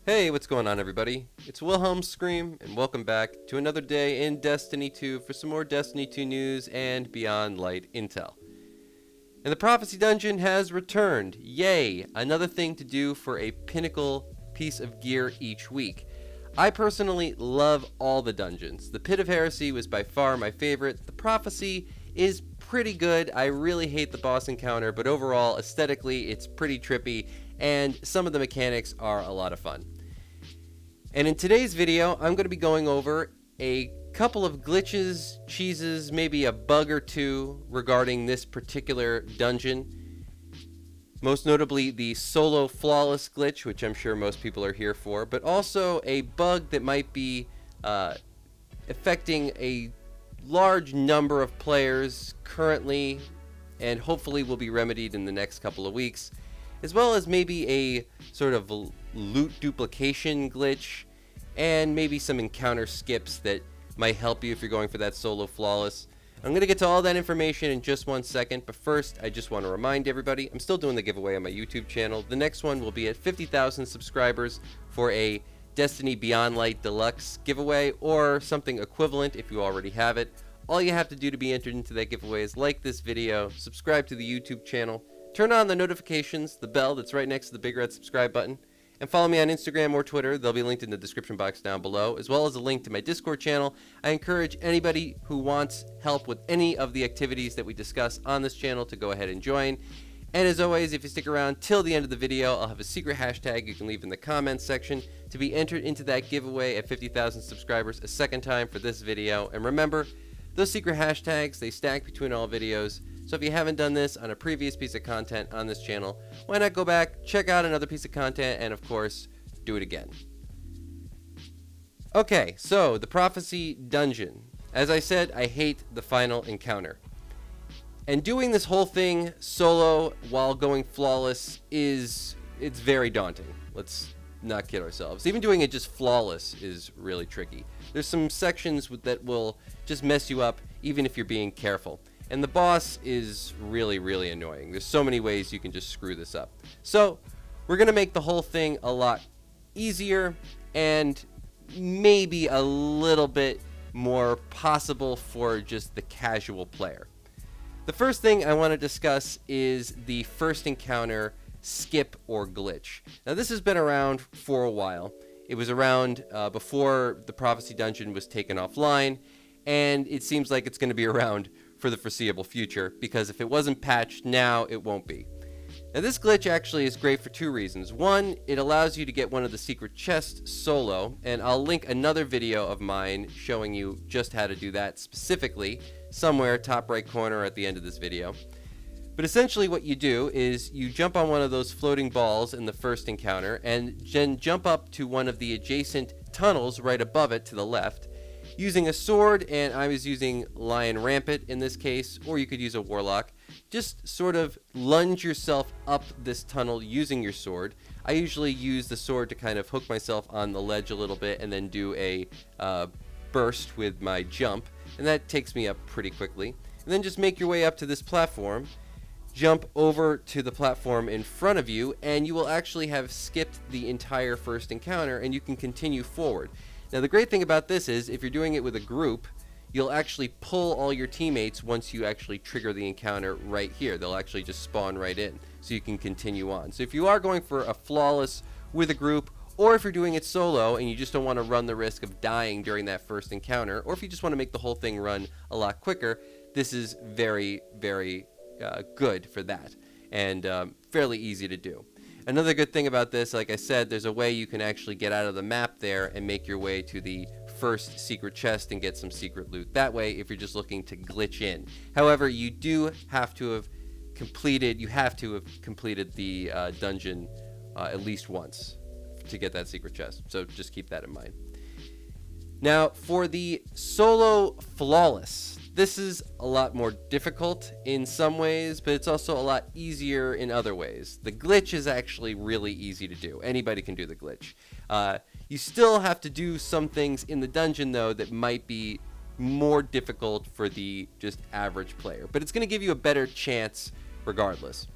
Hey, what's going on, everybody? It's Wilhelm Scream, and welcome back to another day in Destiny 2 for some more Destiny 2 news and Beyond Light intel. And the Prophecy Dungeon has returned. Yay! Another thing to do for a pinnacle piece of gear each week. I personally love all the dungeons. The Pit of Heresy was by far my favorite. The Prophecy is pretty good. I really hate the boss encounter, but overall, aesthetically, it's pretty trippy, and some of the mechanics are a lot of fun. And in today's video, I'm going to be going over a couple of glitches, cheeses, maybe a bug or two regarding this particular dungeon. Most notably the solo flawless glitch, which I'm sure most people are here for, but also a bug that might be affecting a large number of players currently and hopefully will be remedied in the next couple of weeks, as well as maybe a sort of loot duplication glitch, and maybe some encounter skips that might help you if you're going for that solo flawless. I'm going to get to all that information in just 1 second, but first I just want to remind everybody I'm still doing the giveaway on my YouTube channel. The next one will be at 50,000 subscribers for a Destiny Beyond Light Deluxe giveaway, or something equivalent if you already have it. All you have to do to be entered into that giveaway is like this video, subscribe to the YouTube channel, turn on the notifications, the bell that's right next to the big red subscribe button, and follow me on Instagram or Twitter. They'll be linked in the description box down below, as well as a link to my Discord channel. I encourage anybody who wants help with any of the activities that we discuss on this channel to go ahead and join. And as always, if you stick around till the end of the video, I'll have a secret hashtag you can leave in the comments section to be entered into that giveaway at 50,000 subscribers a second time for this video. And remember, those secret hashtags, they stack between all videos. So if you haven't done this on a previous piece of content on this channel, why not go back, check out another piece of content, and of course, do it again. Okay, so the Prophecy Dungeon. As I said, I hate the final encounter. And doing this whole thing solo while going flawless it's very daunting. Let's not kid ourselves. Even doing it just flawless is really tricky. There's some sections that will just mess you up even if you're being careful. And the boss is really, really annoying. There's so many ways you can just screw this up. So we're going to make the whole thing a lot easier and maybe a little bit more possible for just the casual player. The first thing I want to discuss is the first encounter skip or glitch. Now this has been around for a while. It was around before the Prophecy Dungeon was taken offline, and it seems like it's going to be around for the foreseeable future, because if it wasn't patched now, it won't be. Now this glitch actually is great for two reasons. One, it allows you to get one of the secret chests solo, and I'll link another video of mine showing you just how to do that specifically somewhere top right corner at the end of this video. But essentially what you do is you jump on one of those floating balls in the first encounter and then jump up to one of the adjacent tunnels right above it to the left using a sword, and I was using Lion Rampant in this case, or you could use a Warlock. Just sort of lunge yourself up this tunnel using your sword. I usually use the sword to kind of hook myself on the ledge a little bit and then do a burst with my jump, and that takes me up pretty quickly. And then just make your way up to this platform, jump over to the platform in front of you, and you will actually have skipped the entire first encounter and you can continue forward. Now the great thing about this is if you're doing it with a group, you'll actually pull all your teammates once you actually trigger the encounter right here. They'll actually just spawn right in so you can continue on. So if you are going for a flawless with a group, or if you're doing it solo and you just don't want to run the risk of dying during that first encounter, or if you just want to make the whole thing run a lot quicker, this is very, very good for that, and fairly easy to do. Another good thing about this, like I said, there's a way you can actually get out of the map there and make your way to the first secret chest and get some secret loot that way if you're just looking to glitch in. However, you do have to have completed the dungeon at least once to get that secret chest, so just keep that in mind. Now for the solo flawless, this is a lot more difficult in some ways, but it's also a lot easier in other ways. The glitch is actually really easy to do. Anybody can do the glitch. You still have to do some things in the dungeon, though, that might be more difficult for the just average player, but it's going to give you a better chance regardless.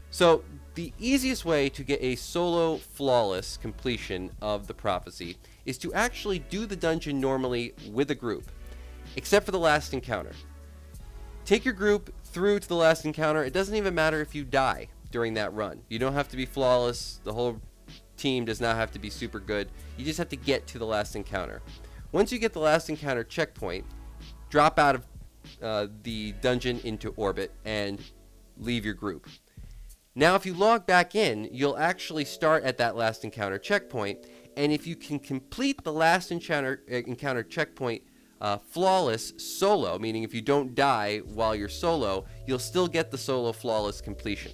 So The easiest way to get a solo flawless completion of the prophecy is to actually do the dungeon normally with a group, except for the last encounter. Take your group through to the last encounter. It doesn't even matter if you die during that run. You don't have to be flawless. The whole team does not have to be super good. You just have to get to the last encounter. Once you get the last encounter checkpoint, drop out of the dungeon into orbit and leave your group. Now, if you log back in, you'll actually start at that last encounter checkpoint, and if you can complete the last encounter checkpoint flawless solo, meaning if you don't die while you're solo, you'll still get the solo flawless completion.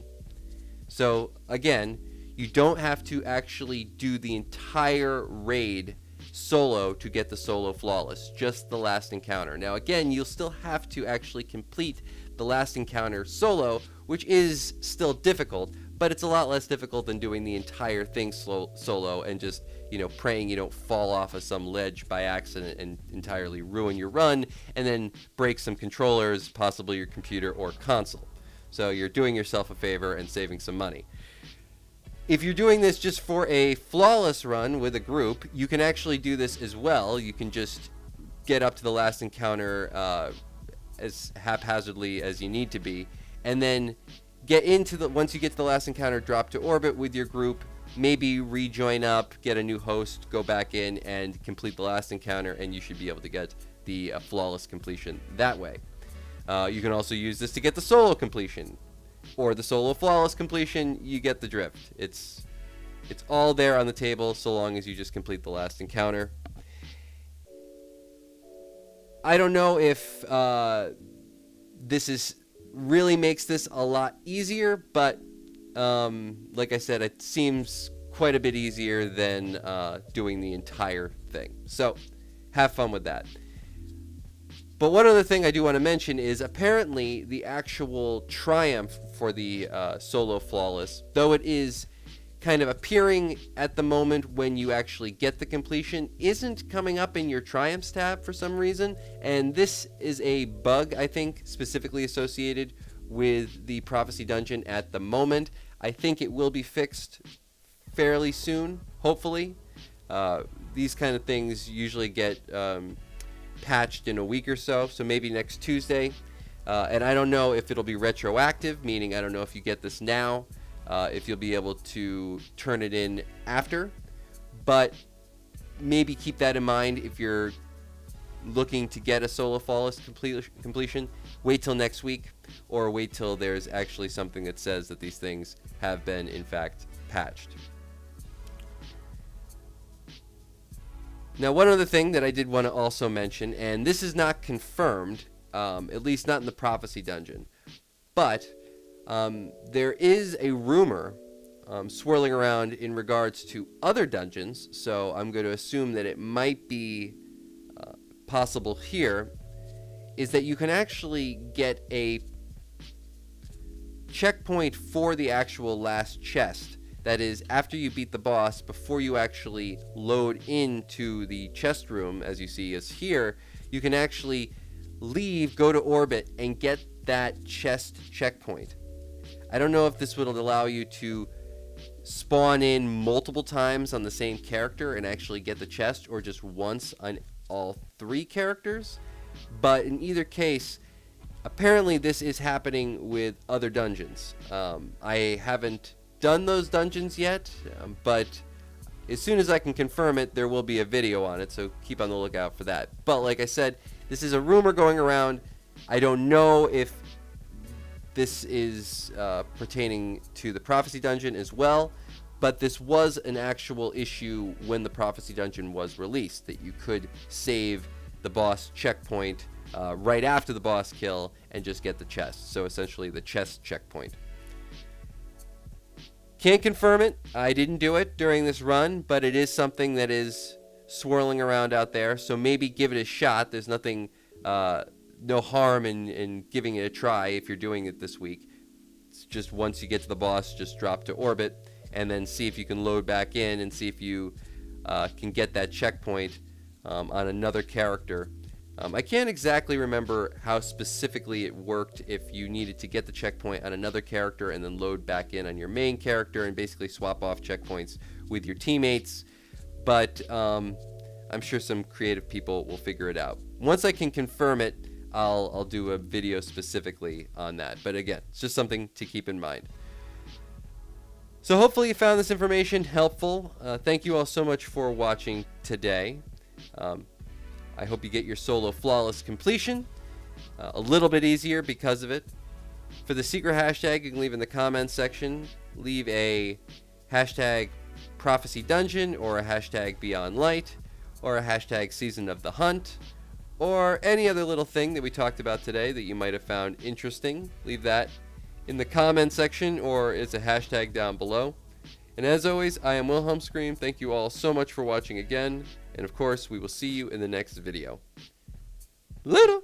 So again, you don't have to actually do the entire raid solo to get the solo flawless, just the last encounter. Now again, you'll still have to actually complete the last encounter solo, which is still difficult, but it's a lot less difficult than doing the entire thing solo and just, praying you don't fall off of some ledge by accident and entirely ruin your run and then break some controllers, possibly your computer or console. So you're doing yourself a favor and saving some money. If you're doing this just for a flawless run with a group, you can actually do this as well. You can just get up to the last encounter as haphazardly as you need to be, and then once you get to the last encounter, drop to orbit with your group, maybe rejoin up, get a new host, go back in and complete the last encounter, and you should be able to get the flawless completion that way. You can also use this to get the solo completion or the solo flawless completion. You get the drift. It's all there on the table so long as you just complete the last encounter. I don't know if this really makes this a lot easier, but like I said, it seems quite a bit easier than doing the entire thing. So have fun with that. But one other thing I do want to mention is apparently the actual triumph for the solo flawless, though it is kind of appearing at the moment when you actually get the completion, isn't coming up in your triumphs tab for some reason. And this is a bug, I think, specifically associated with the prophecy dungeon at the moment. I think it will be fixed fairly soon, hopefully. These kind of things usually get patched in a week or so maybe next Tuesday. And I don't know if it'll be retroactive, meaning I don't know if you get this now, if you'll be able to turn it in after. But maybe keep that in mind if you're looking to get a solo flawless completion. Wait till next week, or wait till there's actually something that says that these things have been in fact patched. Now, one other thing that I did want to also mention, and this is not confirmed, at least not in the prophecy dungeon, but there is a rumor swirling around in regards to other dungeons, so I'm going to assume that it might be possible here, is that you can actually get a checkpoint for the actual last chest. That is, after you beat the boss, before you actually load into the chest room, as you see is here, you can actually leave, go to orbit, and get that chest checkpoint. I don't know if this would allow you to spawn in multiple times on the same character and actually get the chest, or just once on all three characters, but in either case, apparently this is happening with other dungeons. I haven't done those dungeons yet, but as soon as I can confirm it, there will be a video on it, so keep on the lookout for that. But like I said, this is a rumor going around. I don't know if this is pertaining to the prophecy dungeon as well, but this was an actual issue when the prophecy dungeon was released, that you could save the boss checkpoint right after the boss kill and just get the chest. So essentially the chest checkpoint. Can't confirm it. I didn't do it during this run, but it is something that is swirling around out there, so maybe give it a shot. There's nothing, no harm in giving it a try if you're doing it this week. It's just once you get to the boss, just drop to orbit and then see if you can load back in and see if you can get that checkpoint on another character I can't exactly remember how specifically it worked if you needed to get the checkpoint on another character and then load back in on your main character and basically swap off checkpoints with your teammates, but I'm sure some creative people will figure it out. Once I can confirm it, I'll do a video specifically on that. But again, it's just something to keep in mind. So hopefully you found this information helpful. Thank you all so much for watching today. I hope you get your solo flawless completion a little bit easier because of it. For the secret hashtag, you can leave in the comments section. Leave a hashtag prophecy dungeon or a hashtag beyond light or a hashtag season of the hunt or any other little thing that we talked about today that you might have found interesting. Leave that in the comment section or it's a hashtag down below. And as always, I am Wilhelm Scream. Thank you all so much for watching again. And of course, we will see you in the next video. Later!